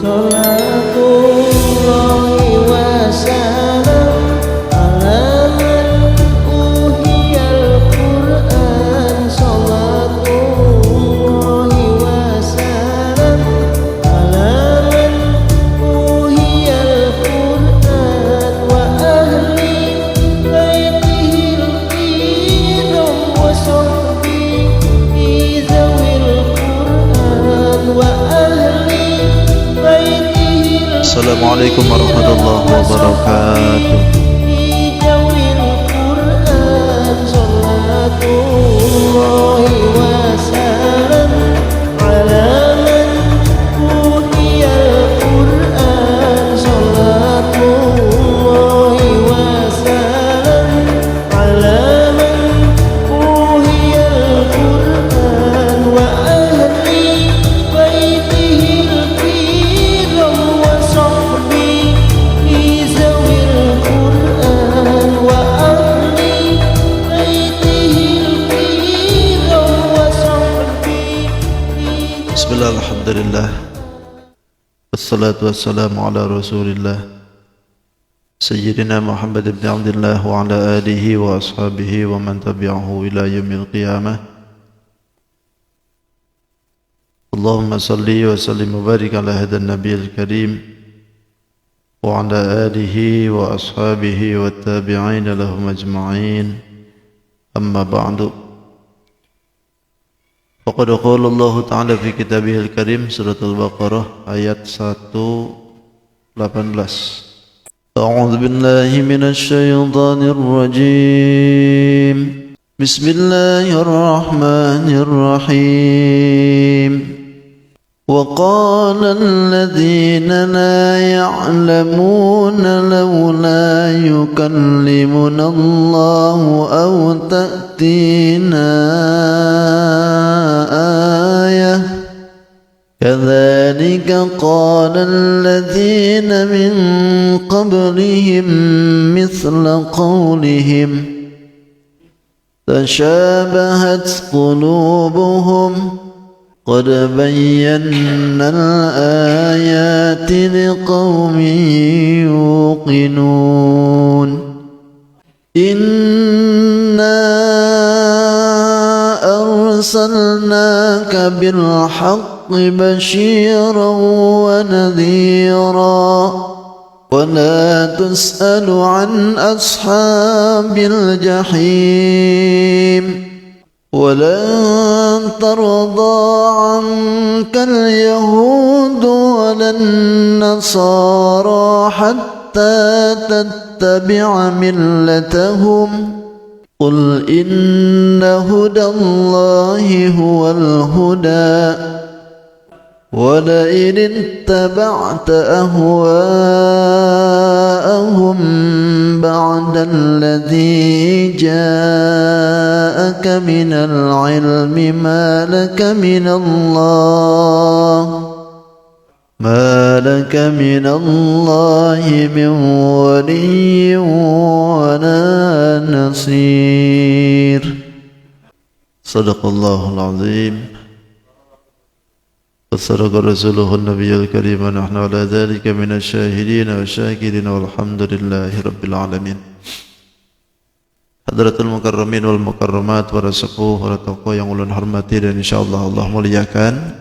Salatullahi wa salam ala man uhiyal Qur'an. Salatullahi wa salam ala man uhiyal Qur'an wa ahli baitihil kiram wa sahbihi zawil Qur'an wa ahli baitihil. Assalamualaikum warahmatullahi wabarakatuh. Zawil Qur'an. Salatullahi wa salam ala man uhiyal Qur'an. Salatullahi wa salam ala man uhiyal Qur'an wa ahli baitihil kiram wa sahbihi zawil Qur'an wa ahli baitihil kiram wa sahbihi. Bismillah, alhamdulillah, wassalatu wassalamu ala rasulillah Sayyidina Muhammad ibn Abdillah wa ala alihi wa ashabihi wa man tabi'ahu ila yaumil qiyamah. Allahumma salli wa sallim wa barik ala hadan nabiyil karim wa ala alihi wa ashabihi wa tabi'in lahum ajma'in. Amma ba'du. Faqad qala Allah Ta'ala fi kitabihil karim surat Al-Baqarah ayat 118. A'udzu billahi minasy syaithanir rajim. Bismillahirrahmanirrahim. وقال الذين لا يعلمون لولا يكلمنا الله أو تأتينا آية كذلك قال الذين من قبلهم مثل قولهم تشابهت قلوبهم قد بينا الآيات لقوم يوقنون إنا أرسلناك بالحق بشيرا ونذيرا ولا تسأل عن أصحاب الجحيم ولن ترضى عنك اليهود ولا النصارى حتى تتبع ملتهم قل إن هدى الله هو الهدى ولئن اتبعت أهواءهم بعد الذي جاءك من العلم ما لك من الله من ولي ولا نصير. صدق الله العظيم وصدق رسوله النبي الكريم ونحن على ذلك من الشاهدين والشاكرين والحمد لله رب العالمين. Hadratul mukarramin wal mukarramat, para sepuh, para tokoh yang ulun hormati dan insyaallah Allah muliakan,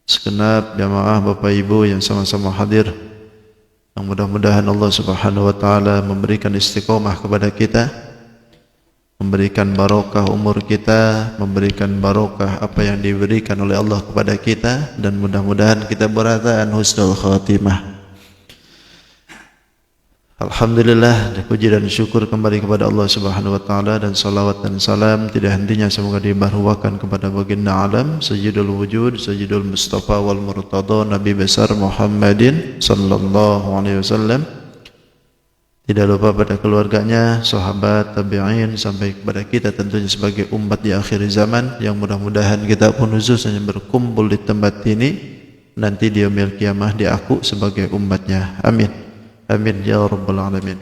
segenap jamaah Bapak Ibu yang sama-sama hadir, yang mudah-mudahan Allah Subhanahu wa taala memberikan istiqomah kepada kita, memberikan barokah umur kita, memberikan barokah apa yang diberikan oleh Allah kepada kita, dan mudah-mudahan kita berataan husnul khatimah. Alhamdulillah, puji dan syukur kembali kepada Allah Subhanahu wa taala, dan salawat dan salam tidak hentinya semoga dibarwakan kepada baginda alam Sayyidul Wujud, Sayyidul Mustafa wal Murtada, Nabi besar Muhammadin sallallahu alaihi wasallam. Tidak lupa pada keluarganya, sahabat, tabi'in, sampai kepada kita tentunya sebagai umat di akhir zaman, yang mudah-mudahan kita pun khususnya berkumpul di tempat ini nanti di yaumil qiyamah di aku sebagai umatnya. Amin. Amin ya rabbal alamin.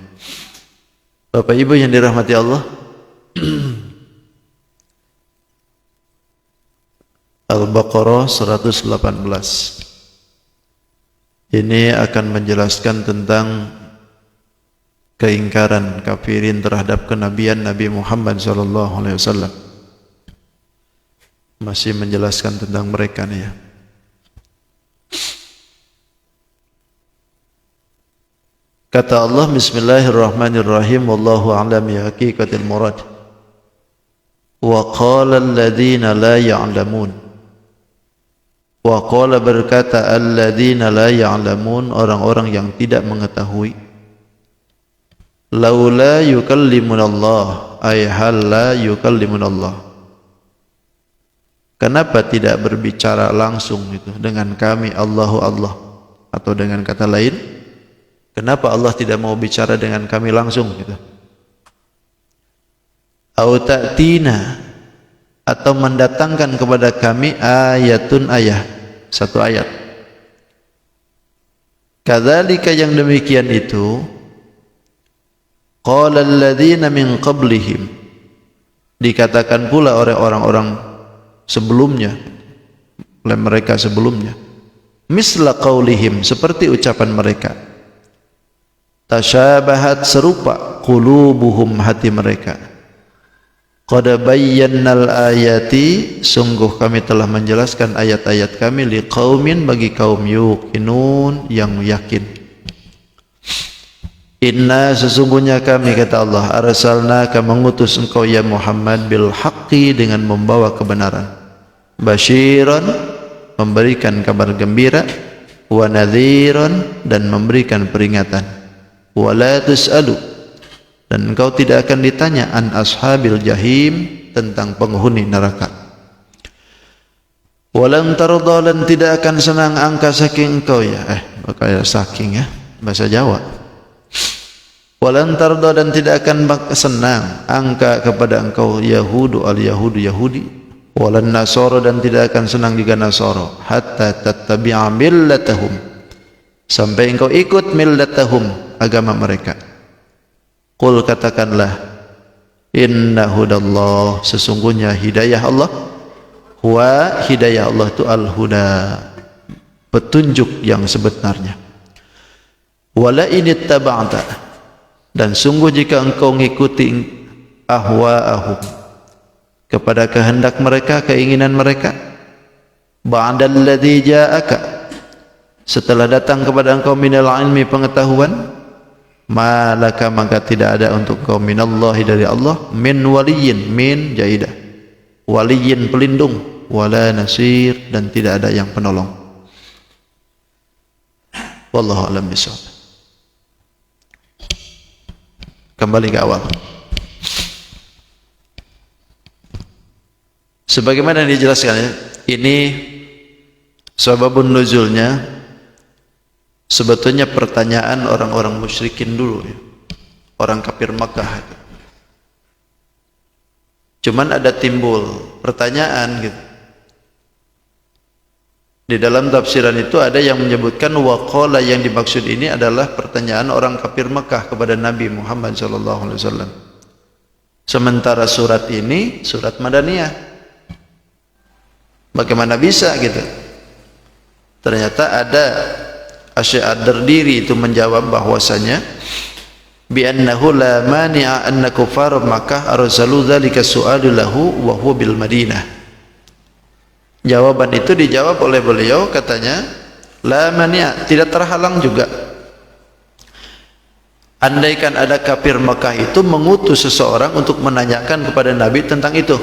Bapak Ibu yang dirahmati Allah, Al-Baqarah 118. Ini akan menjelaskan tentang keingkaran kafirin terhadap kenabian Nabi Muhammad SAW. Masih menjelaskan tentang mereka nih ya. Kata Allah, Bismillahirrahmanirrahim, wallahu a'lam bi haqiqatil murad. Wa qala alladhina la ya'lamun. Wa qala berkata alladhina la ya'lamun, orang-orang yang tidak mengetahui. Laula yukallimunallah, ay hal la yukallimunallah. Kenapa tidak berbicara langsung itu dengan kami Allahu Allah, atau dengan kata lain, kenapa Allah tidak mau bicara dengan kami langsung gitu? Au ta'tina, atau mendatangkan kepada kami ayatun ayah, satu ayat. Kadzalika, yang demikian itu, qala alladzina min qablihim, dikatakan pula oleh orang-orang sebelumnya, oleh mereka sebelumnya, misla qaulihim, seperti ucapan mereka. Tasyabahat, serupa, qulubuhum, hati mereka. Qad bayyannal ayati, sungguh kami telah menjelaskan ayat-ayat kami, liqaumin, bagi kaum yuqinun, yang yakin. Inna, sesungguhnya kami, kata Allah, arsalnaka, mengutus engkau ya Muhammad, bil haqqi, dengan membawa kebenaran, basyiran, memberikan kabar gembira, wa nadhiran, dan memberikan peringatan, wa la tus'alu, dan engkau tidak akan ditanya, an ashabil jahim, tentang penghuni neraka. Walan tardha, dan tidak akan senang angka saking engkau ya, kayak saking ya, bahasa Jawa. Walan tardha, dan tidak akan senang angka kepada engkau Yahudu, al-Yahudu, Yahudi. Walan nasara, dan tidak akan senang juga Nasara, hatta tattabi'a millatahum, sampai engkau ikut millatahum, agama mereka. Qul, katakanlah, inna hudallah, sesungguhnya hidayah Allah, huwa, hidayah Allah itu al-huda, petunjuk yang sebenarnya. Wala inittaba'ta, dan sungguh jika engkau mengikuti ahwa'ahum, kepada kehendak mereka, keinginan mereka, ba'dal ladzi ja'aka, setelah datang kepada engkau minal ilmi, pengetahuan, malaka, maka tidak ada untuk engkau minallahi, dari Allah, min waliyin, min jaidah, waliyin, pelindung, wala nasir, dan tidak ada yang penolong. Wallahu a'lam bishawab. Kembali ke awal. Sebagaimana dijelaskan ya, ini sababun nuzulnya sebetulnya pertanyaan orang-orang musyrikin dulu ya, orang kafir Makkah. Cuman ada timbul pertanyaan gitu. Di dalam tafsiran itu ada yang menyebutkan waqala, yang dimaksud ini adalah pertanyaan orang kafir Makkah kepada Nabi Muhammad SAW. Sementara surat ini surat Madaniyah. Bagaimana bisa gitu? Ternyata ada Asy-Syaikh Ad-Dardiri itu menjawab bahwasanya bi annahu la mani'a anna kufar Makkah arsalu dzalika su'alu lahu wa huwa bil Madinah. Jawaban itu dijawab oleh beliau, katanya la mani'a, tidak terhalang juga. Andaikan ada kafir Makkah itu mengutus seseorang untuk menanyakan kepada Nabi tentang itu,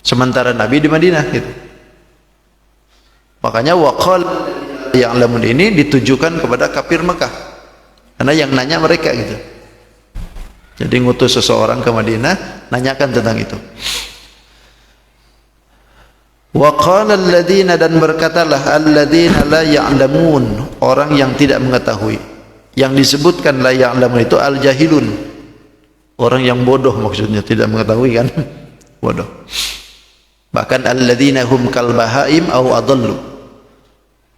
sementara Nabi di Madinah gitu. Makanya waqal yang lamun ini ditujukan kepada kafir Mekah, karena yang nanya mereka gitu. Jadi ngutus seseorang ke Madinah, nanyakan tentang itu. Waqala alladzina, dan berkatalah alladzina la ya'lamun, orang yang tidak mengetahui. Yang disebutkan la ya'lamun itu al-jahilun, orang yang bodoh, maksudnya tidak mengetahui kan, bodoh. Bahkan alladzina hum kal bahaim au adallu,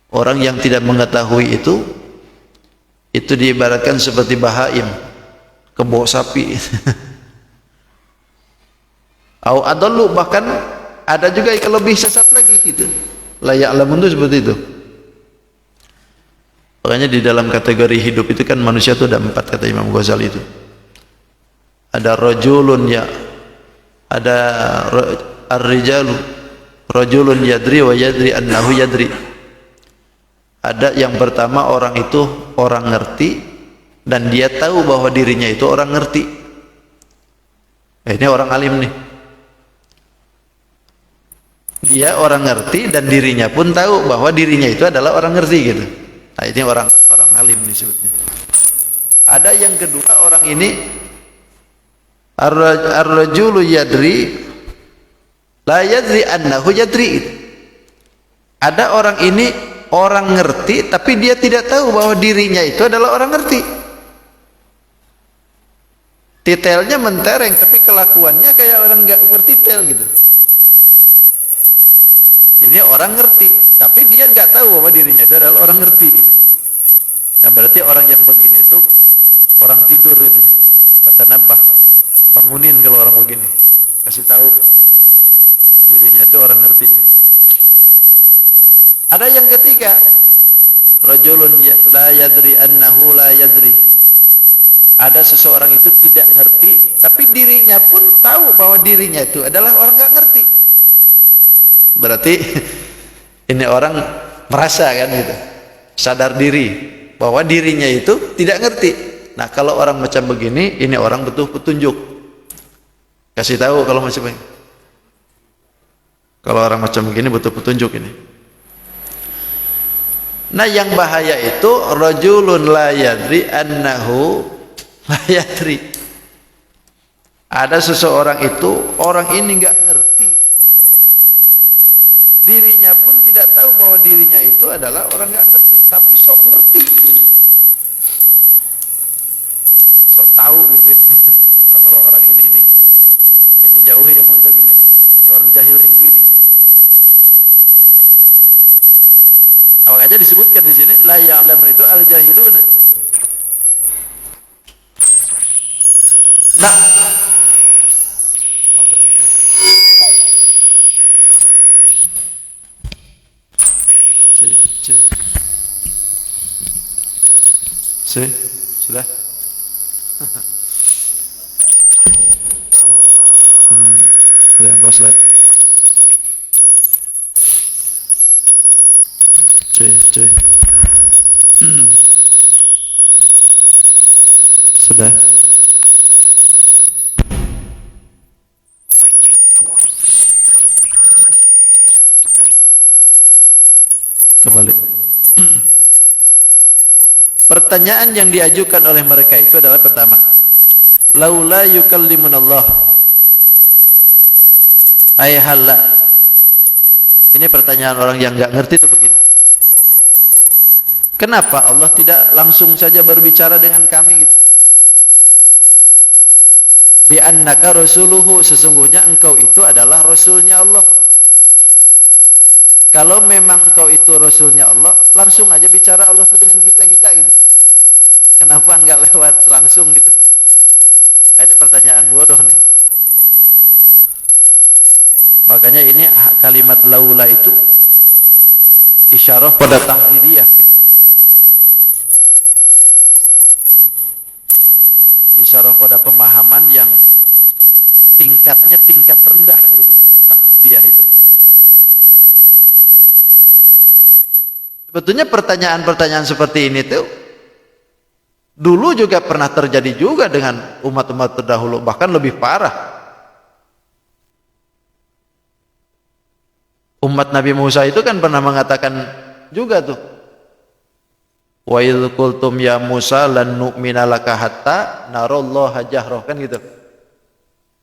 orang yang tidak mengetahui itu diibaratkan seperti bahaim, kebo sapi. Au adallu, bahkan ada juga yang lebih sesat lagi gitu. La ya'lamun itu seperti itu. Makanya di dalam kategori hidup itu kan manusia itu ada 4, kata Imam Ghazali itu. Ada rajulun ya, ada ar-rijalu, rajulun yadri wa yadri annahu yadri. Ada yang pertama, orang itu orang ngerti dan dia tahu bahwa dirinya itu orang ngerti. Ini orang alim nih. Dia orang ngerti dan dirinya pun tahu bahwa dirinya itu adalah orang ngerti gitu. Nah, ini orang alim disebutnya. Ada yang kedua, orang ini ar-rajulu yadri la yadri annahu yadri. Ada orang ini orang ngerti tapi dia tidak tahu bahwa dirinya itu adalah orang ngerti. Titelnya mentereng tapi kelakuannya kayak orang nggak bertitel gitu. Jadi orang ngerti tapi dia nggak tahu bahwa dirinya itu adalah orang ngerti gitu. Nah, berarti orang yang begini itu orang tidur itu. Fatanabah, bangunin kalau orang begini, kasih tahu dirinya itu orang ngerti. Ada yang ketiga, rajulun la yadri annahu la yadri. Ada seseorang itu tidak ngerti tapi dirinya pun tahu bahwa dirinya itu adalah orang nggak ngerti. Berarti ini orang merasa kan gitu, sadar diri bahwa dirinya itu tidak ngerti. Nah, kalau orang macam begini, ini orang butuh petunjuk. Kasih tahu kalau macam ini. Kalau orang macam begini butuh petunjuk ini. Nah, yang bahaya itu rajulun la yadri annahu la yadri. Ada seseorang itu, orang ini enggak ngerti. Dirinya pun tidak tahu bahwa dirinya itu adalah orang enggak ngerti, tapi sok ngerti gitu. Sok tahu gitu. Kalau orang ini jauh yang mau gini nih. Ini orang jahil yang begini. Makanya disebutkan di sini la ya'lamun itu al-jahiluna. Nah, apa nih? Sudah? Sudah, close light. Sudah. Kembali. Pertanyaan yang diajukan oleh mereka itu adalah pertama, laula yukallimunallah, ay halla. Ini pertanyaan orang yang enggak ngerti itu begini. Kenapa Allah tidak langsung saja berbicara dengan kami gitu? Bi annaka rasuluhu, sesungguhnya engkau itu adalah rasulnya Allah. Kalau memang engkau itu rasulnya Allah, langsung aja bicara Allah itu dengan kita gitu. Kenapa enggak lewat langsung gitu? Ini pertanyaan bodoh nih. Makanya ini kalimat laula itu isyarah pada tahdiriyah gitu. Isyarah pada pemahaman yang tingkatnya tingkat rendah gitu. Takdiyah itu. Sebetulnya pertanyaan-pertanyaan seperti ini tuh dulu juga pernah terjadi juga dengan umat-umat terdahulu, bahkan lebih parah. Umat Nabi Musa itu kan pernah mengatakan juga tuh, wa idz qultum ya Musa lan nu'mina laka hatta narallaha jahrah, kan gitu.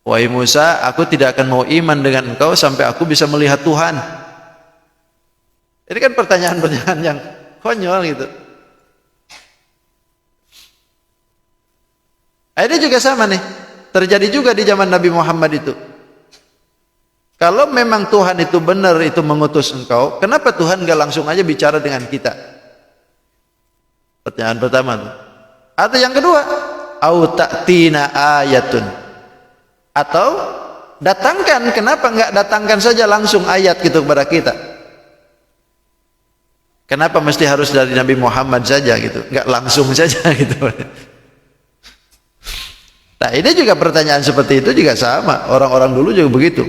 Wahai Musa, aku tidak akan mau iman dengan engkau sampai aku bisa melihat Tuhan. Ini kan pertanyaan-pertanyaan yang konyol gitu. Ini juga sama nih, terjadi juga di zaman Nabi Muhammad itu. Kalau memang Tuhan itu benar itu mengutus engkau, kenapa Tuhan gak langsung aja bicara dengan kita? Pertanyaan pertama tuh. Atau yang kedua, au ta'tina ayatun. Atau datangkan, kenapa enggak datangkan saja langsung ayat gitu kepada kita? Kenapa mesti harus dari Nabi Muhammad saja gitu? Enggak langsung saja gitu. Nah, ini juga pertanyaan seperti itu juga sama. Orang-orang dulu juga begitu.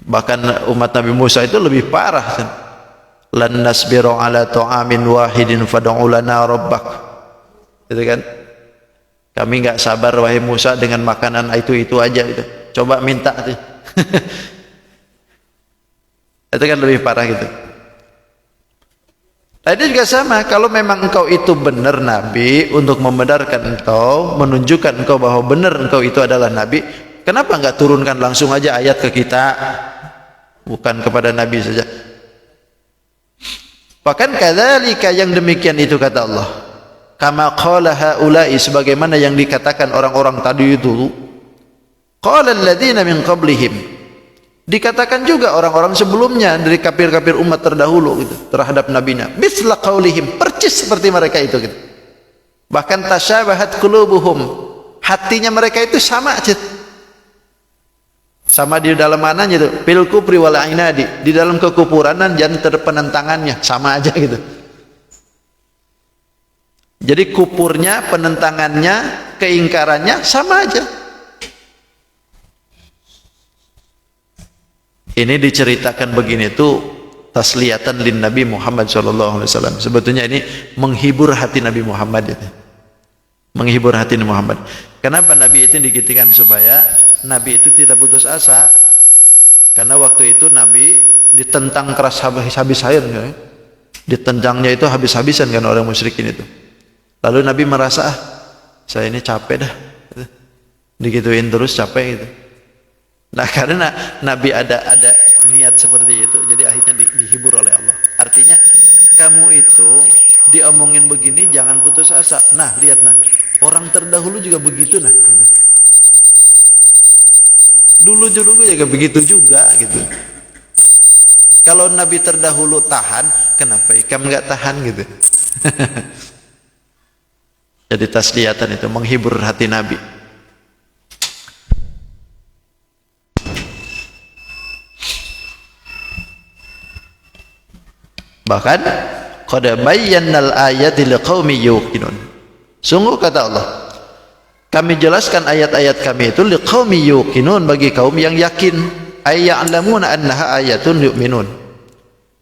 Bahkan umat Nabi Musa itu lebih parah. Lan nasbiru ala ta'amin wahidin fad'u lana rabbak. Gitu kan? Kami enggak sabar wahai Musa dengan makanan itu aja gitu. Coba minta tuh. Itu kan lebih parah gitu. Nah, ini juga sama. Kalau memang engkau itu benar Nabi, untuk membenarkan engkau, menunjukkan engkau bahwa benar engkau itu adalah Nabi, kenapa enggak turunkan langsung aja ayat ke kita, bukan kepada Nabi saja? Bahkan kadzalika, yang demikian itu kata Allah, kama qala haula'i, sebagaimana yang dikatakan orang-orang tadi itu, qala alladziina min qablihim, dikatakan juga orang-orang sebelumnya dari kafir-kafir umat terdahulu gitu, terhadap nabinya, misla qaulihim, percis seperti mereka itu gitu. Bahkan tasyabahat qulubuhum, hatinya mereka itu sama aja. Sama di dalam mananya itu, fil kufri wal inadi, di dalam kekufuranan dan penentangannya sama aja gitu. Jadi kupurnya, penentangannya, keingkarannya sama aja. Ini diceritakan begini tuh tasliyatan lin Nabi Muhammad SAW. Sebetulnya ini menghibur hati Nabi Muhammad itu. Menghibur hati Nabi Muhammad. Kenapa Nabi itu digitikan? Supaya Nabi itu tidak putus asa. Karena waktu itu Nabi ditentang keras habis-habisan kan? Ditentangnya itu habis-habisan kan orang musyrikin itu. Lalu Nabi merasa, saya ini capek dah. Digituin terus capek gitu. Nah, karena Nabi ada niat seperti itu, jadi akhirnya dihibur oleh Allah. Artinya kamu itu diomongin begini jangan putus asa. Nah, lihat nah, orang terdahulu juga begitu nah. Gitu. Dulu juga begitu juga gitu. Kalau Nabi terdahulu tahan, kenapa kamu nggak tahan gitu? Jadi tasliyatan itu menghibur hati Nabi. Bahkan qad bayyana al-ayati liqaumi yuqinun. Sungguh kata Allah, kami jelaskan ayat-ayat kami itu liqaumi yuqinun, bagi kaum yang yakin, ay ya'lamuna annaha ayatun yu'minun.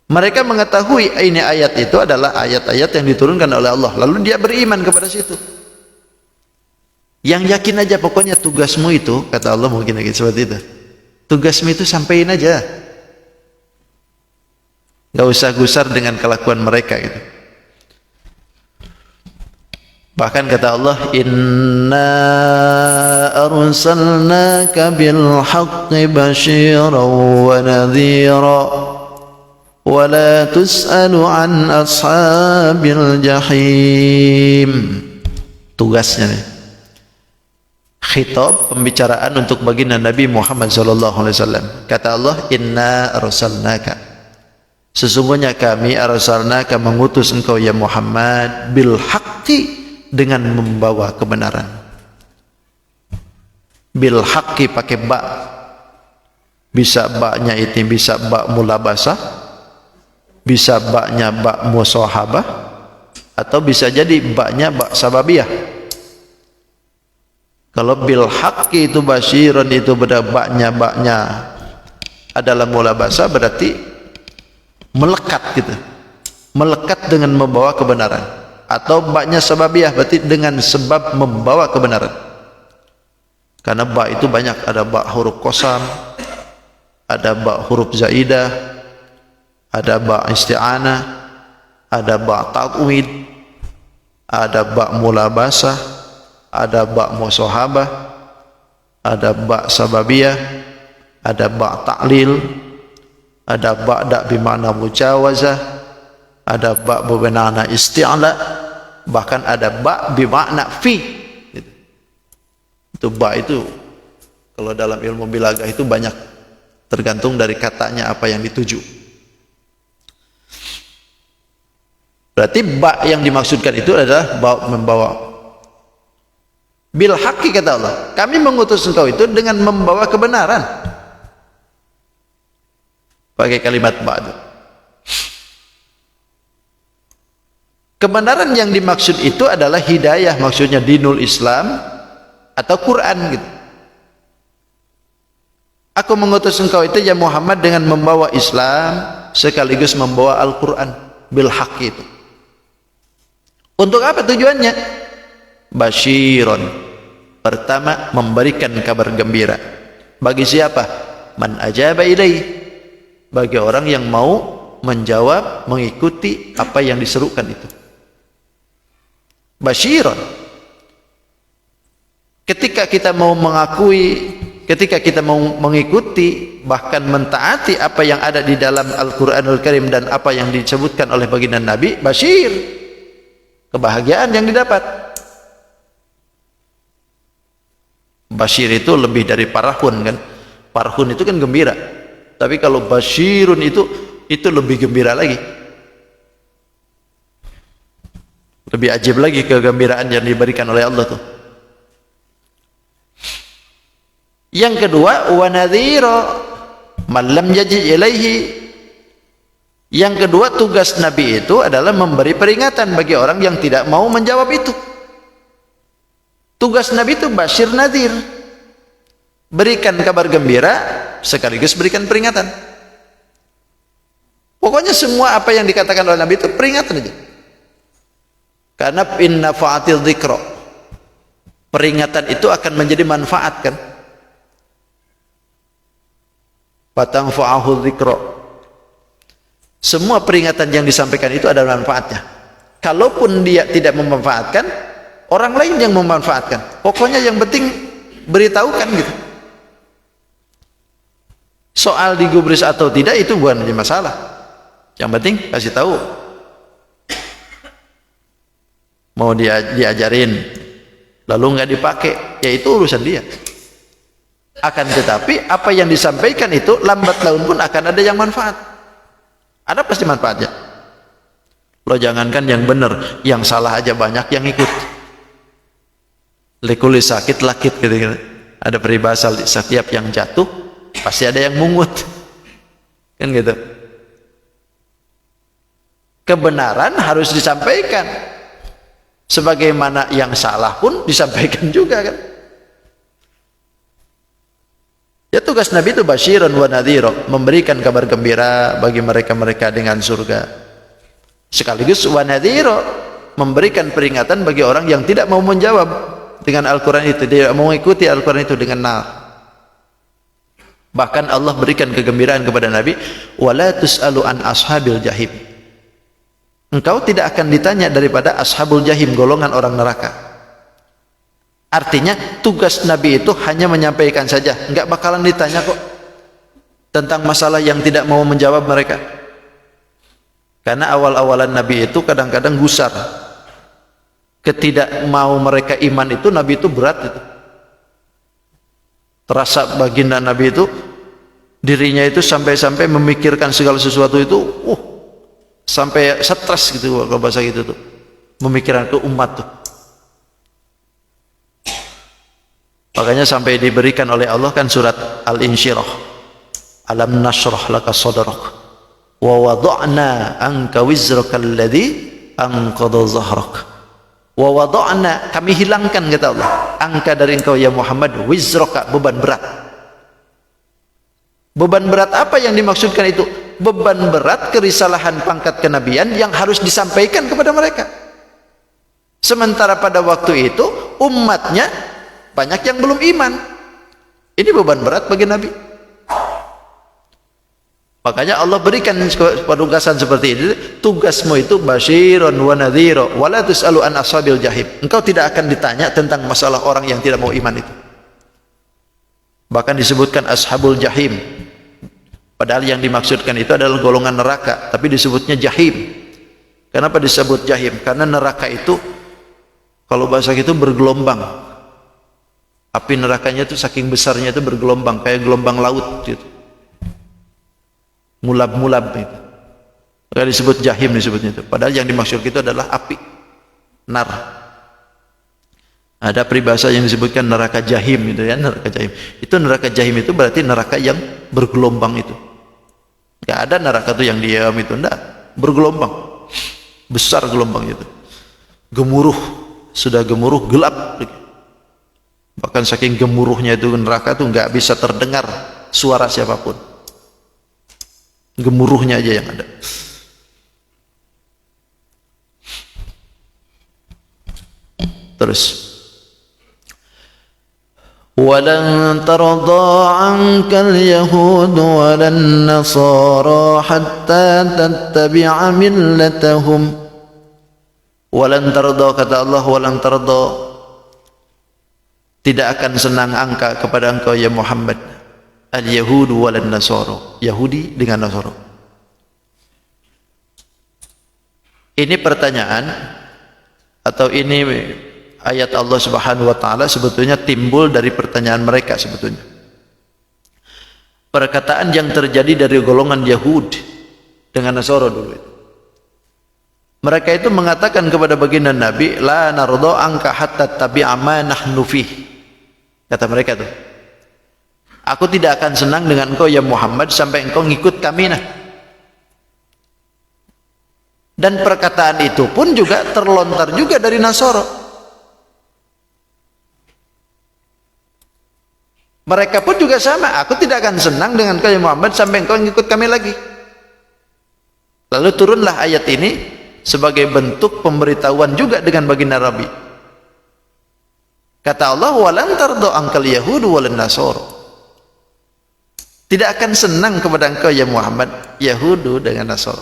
Mereka mengetahui ini ayat itu adalah ayat-ayat yang diturunkan oleh Allah, lalu dia beriman kepada situ. Yang yakin aja, pokoknya tugasmu itu, kata Allah mungkin lagi seperti itu. Tugasmu itu sampaikan aja. Gak usah gusar dengan kelakuan mereka gitu. Bahkan kata Allah, inna arsalnaka bil haqqi basyiran wa nadhira wa la tus'alu an ashabil jahim. Tugasnya nih, khitab pembicaraan untuk baginda Nabi Muhammad SAW. Kata Allah, inna arsalnaka, sesungguhnya kami arsalnaka, mengutus engkau ya Muhammad, bil haqqi, dengan membawa kebenaran. Bil haqqi pakai ba, bisa ba-nya itu bisa ba mulabasah, bisa ba-nya ba musahabah, atau bisa jadi ba-nya ba sababiyah. Kalau bil haqqi itu basyiran, itu ba-nya adalah mulabasah, berarti melekat gitu, melekat dengan membawa kebenaran. Atau ba-nya sababiyah, berarti dengan sebab membawa kebenaran. Karena ba itu banyak, ada ba huruf qasam, ada ba huruf zaidah, ada ba isti'anah, ada ba ta'wid, ada ba mulabasah, ada ba musahabah, ada ba sababiyah, ada ba ta'lil, ada ba'da bimana mujawazah, ada ba bermakna isti'la, bahkan ada ba bermakna fi. Itu ba itu kalau dalam ilmu balaghah itu banyak, tergantung dari katanya apa yang dituju. Berarti ba yang dimaksudkan itu adalah ba membawa. Bil haqqi kata Allah, kami mengutus engkau itu dengan membawa kebenaran. Pakai kalimat ba itu. Kebenaran yang dimaksud itu adalah hidayah, maksudnya dinul Islam atau Quran gitu. Aku mengutus engkau itu ya Muhammad dengan membawa Islam sekaligus membawa Al-Quran bil haqq itu. Untuk apa tujuannya? Basyiron, pertama memberikan kabar gembira. Bagi siapa? Man ajaba ilaih, bagi orang yang mau menjawab, mengikuti apa yang diserukan itu. Basyiron, ketika kita mau mengakui, ketika kita mau mengikuti, bahkan mentaati apa yang ada di dalam Al-Quranul Karim dan apa yang disebutkan oleh baginda Nabi, basyir, kebahagiaan yang didapat. Basyir itu lebih dari parahun kan. Parahun itu kan gembira, tapi kalau basyirun itu lebih gembira lagi, lebih ajib lagi kegembiraan yang diberikan oleh Allah tuh. Yang kedua, wa nadhira man lam yaji ilaihi. Yang kedua, tugas Nabi itu adalah memberi peringatan bagi orang yang tidak mau menjawab itu. Tugas Nabi itu basyir nadhir, berikan kabar gembira sekaligus berikan peringatan. Pokoknya semua apa yang dikatakan oleh Nabi itu peringatan aja. Karena inna fa'atil dzikra, peringatan itu akan menjadi manfaat kan. Fatanfa'ahu dzikra, semua peringatan yang disampaikan itu ada manfaatnya. Kalaupun dia tidak memanfaatkan, orang lain yang memanfaatkan. Pokoknya yang penting beritahukan gitu. Soal digubris atau tidak itu bukan jadi masalah. Yang penting kasih tahu. Mau diajarin lalu nggak dipakai, ya itu urusan dia. Akan tetapi apa yang disampaikan itu lambat laun pun akan ada yang manfaat. Ada pasti manfaatnya. Lo jangankan yang benar, yang salah aja banyak yang ikut. Likuli sakit lakit gitu. Ada peribahasa, setiap yang jatuh pasti ada yang mungut. Kan gitu. Kebenaran harus disampaikan. Sebagaimana yang salah pun disampaikan juga kan. Ya tugas Nabi itu basyiran wa nadhira, memberikan kabar gembira bagi mereka-mereka dengan surga. Sekaligus wa nadhira, memberikan peringatan bagi orang yang tidak mau menjawab dengan Al-Quran itu, tidak mau mengikuti Al-Quran itu dengan nar. Bahkan Allah berikan kegembiraan kepada Nabi, wala tus'alu an ashabil jahim. Engkau tidak akan ditanya daripada ashabul jahim, golongan orang neraka. Artinya tugas Nabi itu hanya menyampaikan saja, enggak bakalan ditanya kok tentang masalah yang tidak mau menjawab mereka. Karena awal-awalan Nabi itu kadang-kadang gusar. Ketidak mau mereka iman itu Nabi itu berat itu. Terasa baginda Nabi itu dirinya itu sampai-sampai memikirkan segala sesuatu itu sampai stres gitu kalau bahasa gitu tuh. Memikirkan ke umat tuh. Makanya sampai diberikan oleh Allah kan surat Al-Insyirah, alam nashrah laka sadrak wa wada'na anka wizraka alladhi anqadha zahrak wa wada'na, kami hilangkan kata Allah, angka dari engkau ya Muhammad wizraka, beban berat. Beban berat apa yang dimaksudkan itu? Beban berat kerisalahan pangkat kenabian yang harus disampaikan kepada mereka. Sementara pada waktu itu umatnya banyak yang belum iman. Ini beban berat bagi Nabi. Makanya Allah berikan penugasan seperti ini. Tugasmu itu basyiron wa nadhira wa la tus'alu an ashabil jahim. Engkau tidak akan ditanya tentang masalah orang yang tidak mau iman itu. Bahkan disebutkan ashabul jahim. Padahal yang dimaksudkan itu adalah golongan neraka, tapi disebutnya jahim. Kenapa disebut jahim? Karena neraka itu kalau bahasa itu bergelombang. Api nerakanya itu saking besarnya itu bergelombang, kayak gelombang laut gitu. Mulab-mulab itu. Maka disebut jahim disebutnya itu. Padahal yang dimaksud itu adalah api, nar. Ada peribahasa yang disebutkan neraka jahim itu ya, neraka jahim. Itu neraka jahim itu berarti neraka yang bergelombang itu. Enggak ada neraka itu yang diam itu, enggak, bergelombang. besar gelombangnya itu, gemuruh, sudah gemuruh gelap, bahkan saking gemuruhnya itu neraka tuh nggak bisa terdengar suara siapapun, gemuruhnya aja yang ada. Terus walan tarda ankal yahud walan nasara hatta tattabi'a millatahum. Walan tarda, kata Allah, walan tarda, tidak akan senang angka kepada engkau ya Muhammad, al yahud walan nasara, Yahudi dengan Nasara. Ini pertanyaan atau ini ayat Allah Subhanahu wa taala sebetulnya timbul dari pertanyaan mereka sebetulnya. Perkataan yang terjadi dari golongan Yahud dengan Nasara dulu itu. Mereka itu mengatakan kepada baginda Nabi, la narda anka hatta tabi'a ma nahnu fih. Kata mereka tuh, aku tidak akan senang dengan engkau ya Muhammad sampai engkau ngikut kami nah. Dan perkataan itu pun juga terlontar juga dari Nasara. Mereka pun juga sama, aku tidak akan senang dengan kau ya Muhammad sampai engkau ngikut kami lagi. Lalu turunlah ayat ini sebagai bentuk pemberitahuan juga dengan baginda Nabi. Kata Allah, walan tarda ankal yahud walan nasara. Tidak akan senang kepada engkau ya Muhammad, Yahudu dengan Nasara.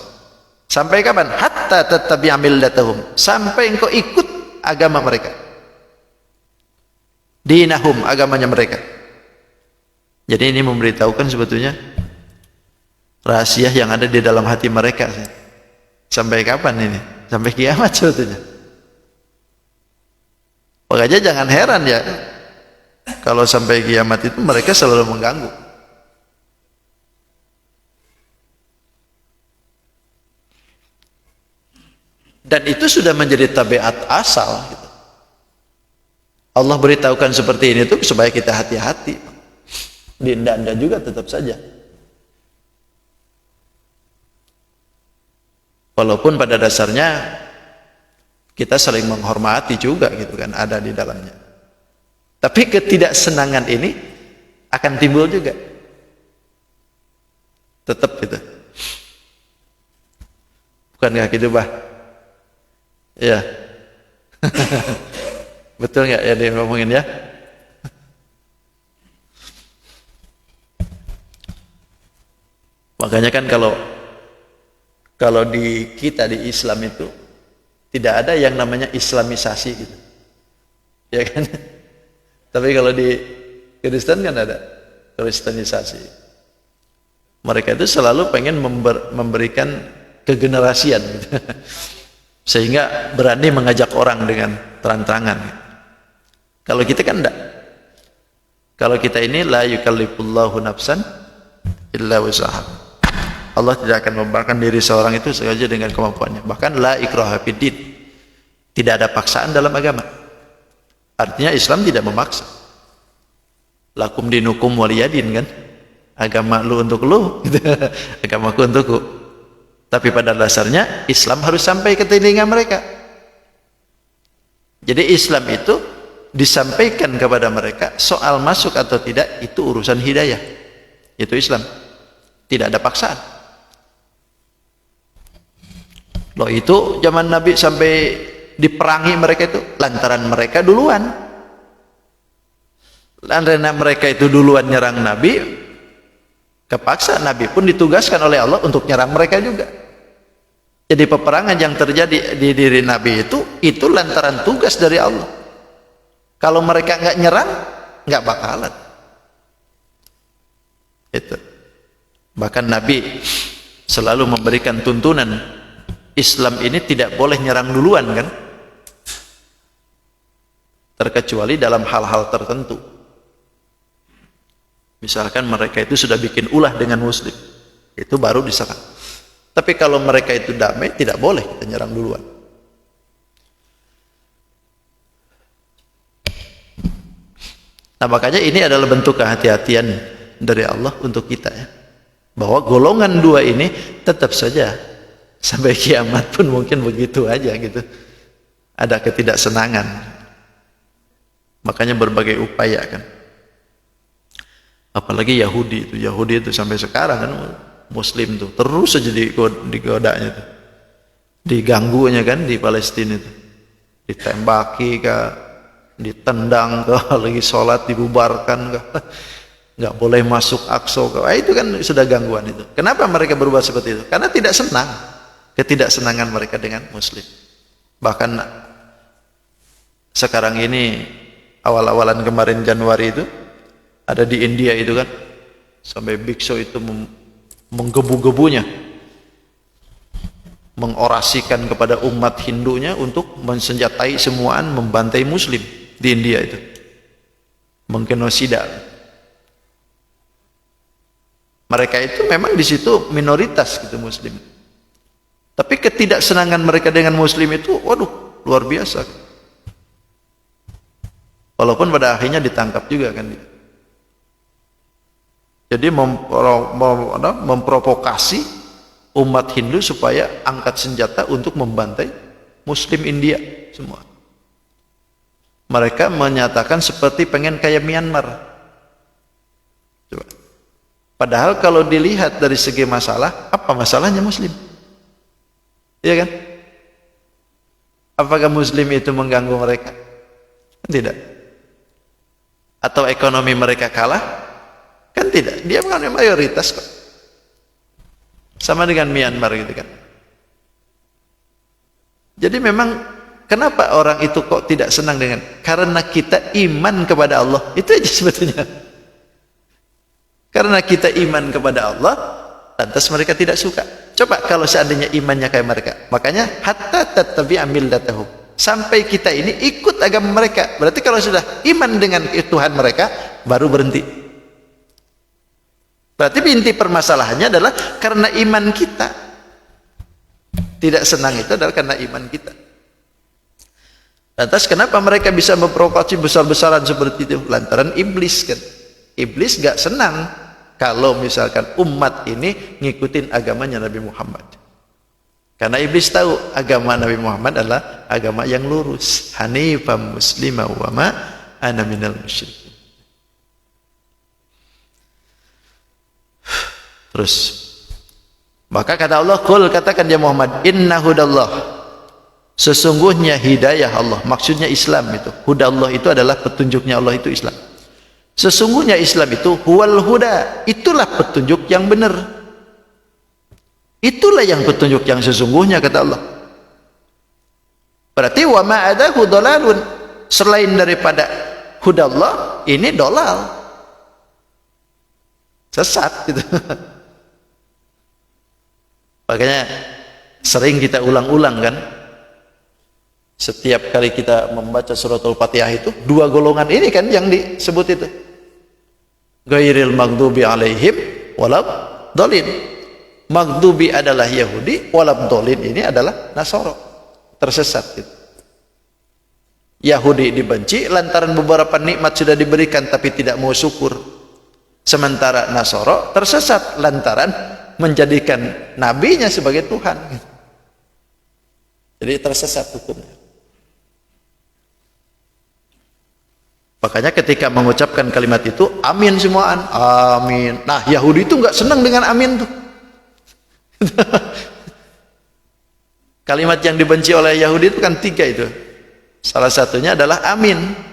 Sampai kapan? Hatta tattabi'a millatahum, sampai engkau ikut agama mereka. Dinahum, agamanya mereka. Jadi ini memberitahukan sebetulnya rahasia yang ada di dalam hati mereka. Sampai kapan ini? Sampai kiamat sebetulnya. Makanya jangan heran ya, kalau sampai kiamat itu mereka selalu mengganggu. Dan itu sudah menjadi tabiat asal gitu. Allah beritahukan seperti ini tuh supaya kita hati-hati. Di Anda juga tetap saja. Walaupun pada dasarnya kita saling menghormati juga gitu kan, ada di dalamnya. Tapi ketidaksenangan ini akan timbul juga. Tetap gitu. Bukankah gitu, Bah? Iya. Betul nggak ya dia ngomongin ya? Makanya kan kalau di kita di Islam itu tidak ada yang namanya Islamisasi gitu, ya kan? Tapi kalau di Kristen kan ada Kristenisasi. Mereka itu selalu pengen memberikan kegenerasian gitu. Sehingga berani mengajak orang dengan terang-terangan. Kalau kita kan enggak. Kalau kita ini la yukallifullahu nafsan illa wus'aha. Allah tidak akan membanggakan diri seorang itu sengaja dengan kemampuannya. Bahkan la ikraha fiddin, tidak ada paksaan dalam agama. Artinya Islam tidak memaksa. Lakum dinukum waliyadin kan, agama lu untuk lu gitu. Agamaku untukku. Tapi pada dasarnya Islam harus sampai ke telinga mereka. Jadi Islam itu disampaikan kepada mereka, soal masuk atau tidak itu urusan hidayah. Itu Islam, tidak ada paksaan. Loh itu zaman Nabi sampai diperangi mereka itu lantaran mereka duluan. Lantaran mereka itu duluan nyerang Nabi, kepaksa Nabi pun ditugaskan oleh Allah untuk nyerang mereka juga. Jadi peperangan yang terjadi di diri Nabi itu lantaran tugas dari Allah. Kalau mereka nggak nyerang, nggak bakalan. Itu. Bahkan Nabi selalu memberikan tuntunan, Islam ini tidak boleh nyerang duluan kan, terkecuali dalam hal-hal tertentu. Misalkan mereka itu sudah bikin ulah dengan muslim, itu baru diserang. Tapi kalau mereka itu damai, tidak boleh kita nyerang duluan. Nah makanya ini adalah bentuk kehati-hatian dari Allah untuk kita ya, bahwa golongan dua ini tetap saja Sampai kiamat pun mungkin begitu aja gitu. Ada ketidaksenangan. Makanya berbagai upaya kan. Apalagi Yahudi itu sampai sekarang kan Muslim tuh terus saja digodanya tuh. Diganggunya kan di Palestina itu. Ditembaki kah, ditendang kah, lagi sholat dibubarkan kah. Nggak boleh masuk Aqsa kah. Itu kan sudah gangguan itu. Kenapa mereka berubah seperti itu? Karena tidak senang. Ketidaksenangan mereka dengan Muslim. Bahkan sekarang ini awal-awalan kemarin Januari itu ada di India itu kan sampai biksu itu menggebu-gebunya mengorasikan kepada umat Hindunya untuk mensenjatai semuaan membantai Muslim di India itu, menggenosida. Mereka itu memang di situ minoritas gitu Muslim. Tapi ketidaksenangan mereka dengan Muslim itu, waduh, luar biasa. Walaupun pada akhirnya ditangkap juga kan. Jadi memprovokasi umat Hindu supaya angkat senjata untuk membantai Muslim India semua. Mereka menyatakan seperti pengen kayak Myanmar. Coba. Padahal kalau dilihat dari segi masalah, apa masalahnya Muslim? Iya kan? Apakah Muslim itu mengganggu mereka? Tidak. Atau ekonomi mereka kalah? Kan tidak. Dia bukan mayoritas kok. Sama dengan Myanmar gitu kan. Jadi memang kenapa orang itu kok tidak senang dengan? Karena kita iman kepada Allah. Itu aja sebetulnya. Karena kita iman kepada Allah, lantas mereka tidak suka. Coba kalau seandainya imannya kayak mereka. Makanya hatta tattabi'a millatahum. Sampai kita ini ikut agama mereka. Berarti kalau sudah iman dengan Tuhan mereka, baru berhenti. Berarti inti permasalahannya adalah karena iman kita. Tidak senang itu adalah karena iman kita. Lantas kenapa mereka bisa memprovokasi besar-besaran seperti itu? Lantaran iblis kan. Iblis gak senang kalau misalkan umat ini ngikutin agamanya Nabi Muhammad. Karena iblis tahu agama Nabi Muhammad adalah agama yang lurus. Hanifam muslimah wa ma ana minal musyrikin. Terus maka kata Allah, qul, katakan ya Muhammad, inna hudallah, sesungguhnya hidayah Allah, maksudnya Islam itu. Hudallah itu adalah petunjuknya Allah, itu Islam. Sesungguhnya Islam itu huwal huda, itulah petunjuk yang benar. Itulah yang petunjuk yang sesungguhnya, kata Allah. Berarti wa ma adahu dalalun, selain daripada hudallah ini dolal, sesat gitu. Makanya sering kita ulang-ulang kan, setiap kali kita membaca suratul Fatihah itu dua golongan ini kan yang disebut itu, ghairil maghdubi alaihim walad dhalin. Maghdubi adalah Yahudi, walad dhalin ini adalah Nasara, tersesat gitu. Yahudi dibenci lantaran beberapa nikmat sudah diberikan tapi tidak mau syukur, sementara Nasara tersesat lantaran menjadikan nabinya sebagai Tuhan. Jadi tersesat hukumnya. Makanya ketika mengucapkan kalimat itu, amin semuaan, amin. Nah, Yahudi itu nggak senang dengan amin tuh. Kalimat yang dibenci oleh Yahudi itu kan 3 itu. Salah satunya adalah amin.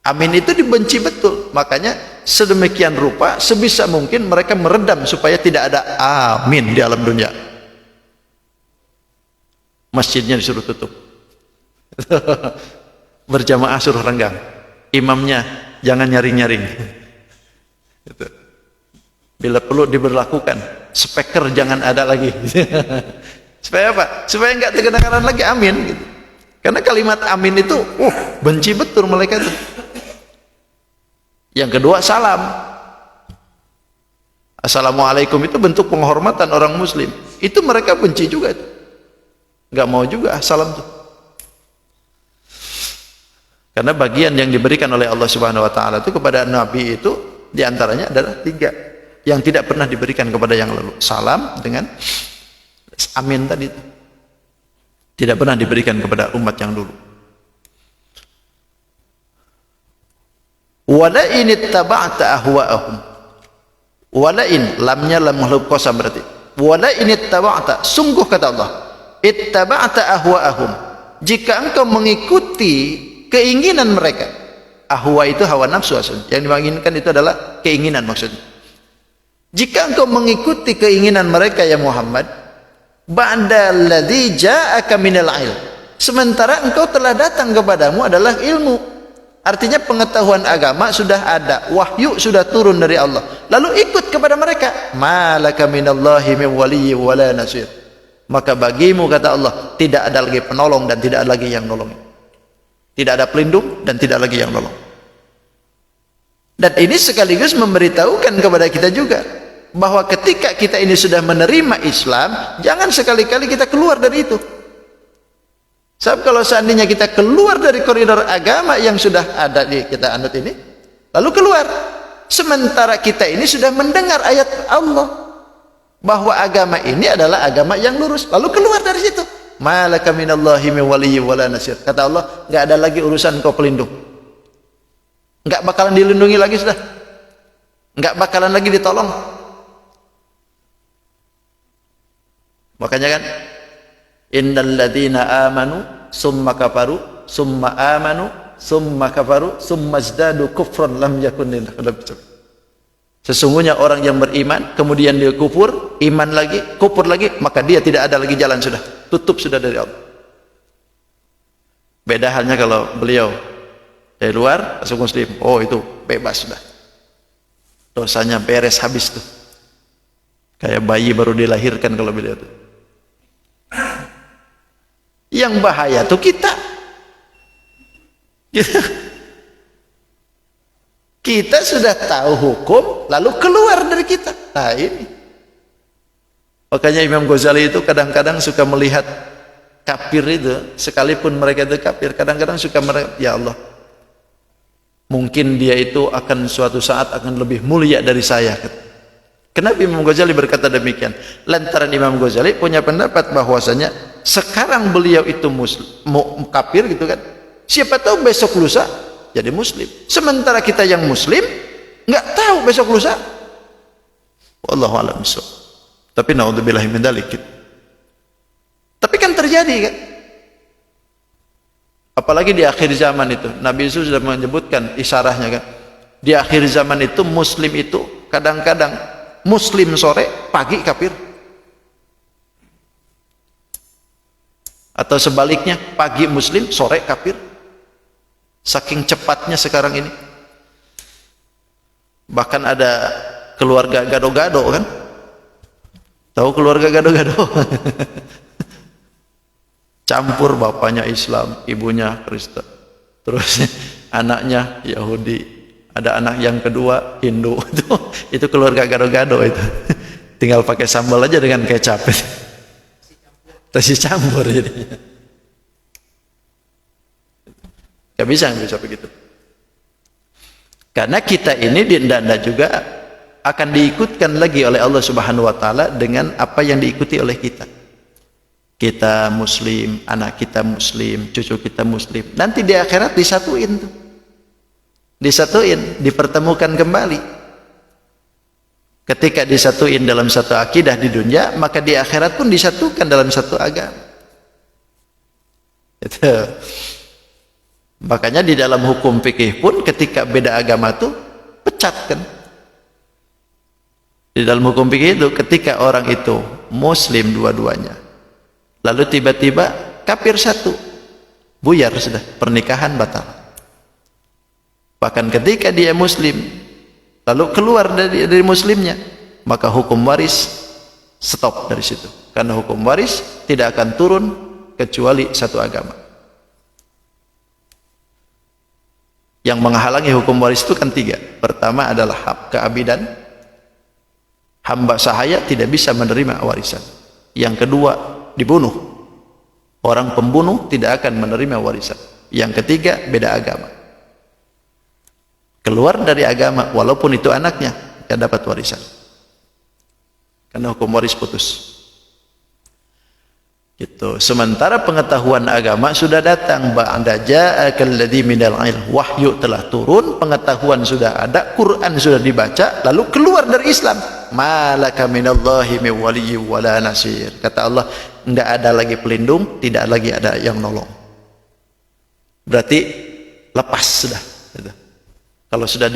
Amin itu dibenci betul. Makanya sedemikian rupa sebisa mungkin mereka meredam supaya tidak ada amin di alam dunia. Masjidnya disuruh tutup. Berjamaah suruh renggang. Imamnya jangan nyaring-nyaring. Bila perlu diberlakukan, speaker jangan ada lagi. Supaya apa? Supaya nggak kedengaran lagi amin gitu. Karena kalimat amin itu benci betul mereka itu. Yang kedua, salam. Assalamualaikum itu bentuk penghormatan orang muslim. Itu mereka benci juga itu. Nggak mau juga salam itu. Karena bagian yang diberikan oleh Allah Subhanahu wa taala itu kepada nabi itu diantaranya adalah 3 yang tidak pernah diberikan kepada yang lalu. Salam dengan Amin tadi itu tidak pernah diberikan kepada umat yang dulu. Wala in ittaba'ta ahwa'ahum. Wala in, lamnya lam makhluk qasam berarti. Wala in ittaba'ta, sungguh kata Allah, ittaba'ta ahwa'ahum, jika engkau mengikuti keinginan mereka. Ahwa itu hawa nafsu asal. Yang diinginkan itu adalah keinginan maksudnya. Jika engkau mengikuti keinginan mereka ya Muhammad, ba'dalladzi ja'aka minal ilm, sementara engkau telah datang kepadamu adalah ilmu. Artinya pengetahuan agama sudah ada, wahyu sudah turun dari Allah. Lalu ikut kepada mereka. Malaka minallahi min waliyyin wala nasir. Maka bagimu kata Allah tidak ada lagi penolong dan tidak ada lagi yang nolong. Tidak ada pelindung dan tidak lagi yang nolong. Dan ini sekaligus memberitahukan kepada kita juga bahwa ketika kita ini sudah menerima Islam, jangan sekali-kali kita keluar dari itu. Sebab kalau seandainya kita keluar dari koridor agama yang sudah ada di kita anut ini, lalu keluar, sementara kita ini sudah mendengar ayat Allah bahwa agama ini adalah agama yang lurus, lalu keluar dari situ. Malaka minallahi min waliyyin wala nasir. Kata Allah, enggak ada lagi urusan kau pelindung. Enggak bakalan dilindungi lagi sudah. Enggak bakalan lagi ditolong. Makanya kan, innal ladzina amanu summa kafaru summa amanu summa kafaru summa zdadu kufran lam yakun lillah. Sesungguhnya orang yang beriman kemudian dia kufur, iman lagi, kufur lagi, maka dia tidak ada lagi jalan, sudah tutup sudah dari Allah. Beda halnya kalau beliau dari luar masuk muslim, oh itu bebas sudah, dosanya beres habis tuh, kayak bayi baru dilahirkan kalau beliau tuh. Yang bahaya tuh kita sudah tahu hukum lalu keluar dari kita. Nah ini makanya Imam Ghazali itu kadang-kadang suka melihat kafir itu, sekalipun mereka itu kafir, kadang-kadang suka ya Allah, mungkin dia itu akan suatu saat akan lebih mulia dari saya. Kenapa Imam Ghazali berkata demikian? Lantaran Imam Ghazali punya pendapat bahwasanya sekarang beliau itu kafir gitu kan, siapa tahu besok lusa jadi muslim, sementara kita yang muslim nggak tahu besok lusa. Wallahu a'lam bishawab. Tapi naudzubillahi min dzalik. Tapi kan terjadi kan, apalagi di akhir zaman itu Nabi Yesus sudah menyebutkan isyarahnya kan, di akhir zaman itu muslim itu kadang-kadang muslim sore pagi kafir, atau sebaliknya pagi muslim sore kafir. Saking cepatnya sekarang ini. Bahkan ada keluarga gado-gado kan, tahu keluarga gado-gado? Campur, bapaknya Islam, ibunya Kristen, terus anaknya Yahudi, ada anak yang kedua Hindu. Itu keluarga gado-gado itu. Tinggal pakai sambal aja dengan kecap. Terus campur jadinya. Gak bisa begitu. Karena kita ini denda juga akan diikutkan lagi oleh Allah Subhanahu wa taala dengan apa yang diikuti oleh kita. Kita muslim, anak kita muslim, cucu kita muslim. Nanti di akhirat disatuin tuh. Disatuin, dipertemukan kembali. Ketika disatuin dalam satu akidah di dunia, maka di akhirat pun disatukan dalam satu agama. Itu. Makanya di dalam hukum fikih pun ketika beda agama tuh pecat kan. Di dalam hukum fikih itu ketika orang itu muslim dua-duanya, lalu tiba-tiba kafir satu, buyar sudah, pernikahan batal. Bahkan ketika dia muslim lalu keluar dari muslimnya, maka hukum waris stop dari situ, karena hukum waris tidak akan turun kecuali satu agama. Yang menghalangi hukum waris itu kan tiga. Pertama adalah hak keabidan, hamba sahaya tidak bisa menerima warisan. Yang kedua dibunuh, orang pembunuh tidak akan menerima warisan. Yang ketiga beda agama, keluar dari agama walaupun itu anaknya tidak dapat warisan, karena hukum waris putus. Itu. Sementara pengetahuan agama sudah datang. Ba'da ja'akal ladzi minal ilm. Wahyu telah turun, pengetahuan sudah ada, Quran sudah dibaca, lalu keluar dari Islam. Malaka minallahi min waliyyin wala nasir. Kata Allah, enggak ada lagi pelindung, tidak lagi ada yang nolong. Berarti lepas sudah. Gitu. Kalau sudah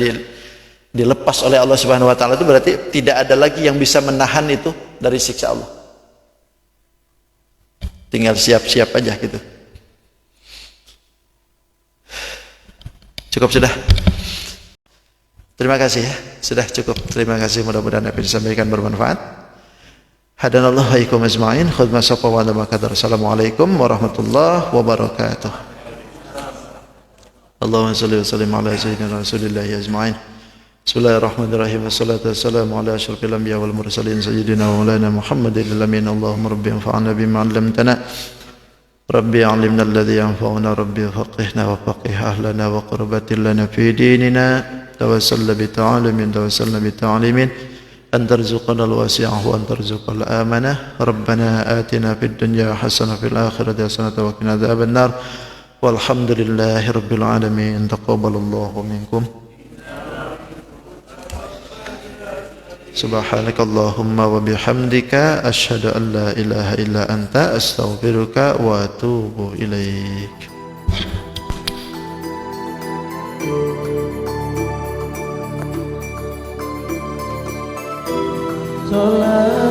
dilepas oleh Allah Subhanahu wa taala itu berarti tidak ada lagi yang bisa menahan itu dari siksa Allah. Tinggal siap-siap aja gitu. Cukup sudah. Terima kasih ya. Sudah cukup. Terima kasih, mudah-mudahan apa yang disampaikan bermanfaat. Hadanallahu wa iyyakum ajma'in. Khudma sapa wa qadar. Assalamualaikum warahmatullahi wabarakatuh. Allahumma shalli wa sallim ala sayyidina Rasulillah ajma'in. Bismillahirrahmanirrahim. Wassalatu wassalamu ala asyrafil anbiya wal mursalin sayyidina wa maulana Muhammadin al-amin. Allahumma rabbi anfa'na bima 'allamtana. Rabbi 'allimna alladhi yanfa'una, rabbi faqihna wa faqih ahlana wa qurbatil lana fi dinina. Tawassalna bi ta'alimin, tawassalna bi ta'alimin. An tarzuqana al-wasi'ah wa an tarzuqal amanah. Rabbana atina fid dunya hasanah fil akhirati hasanah wa qina adzaban nar. Walhamdulillahi rabbil alamin. Taqabbalallahu minkum. Subhanakallahumma wa bihamdika asyhadu an la ilaha illa anta astaghfiruka wa atubu ilaik. Salat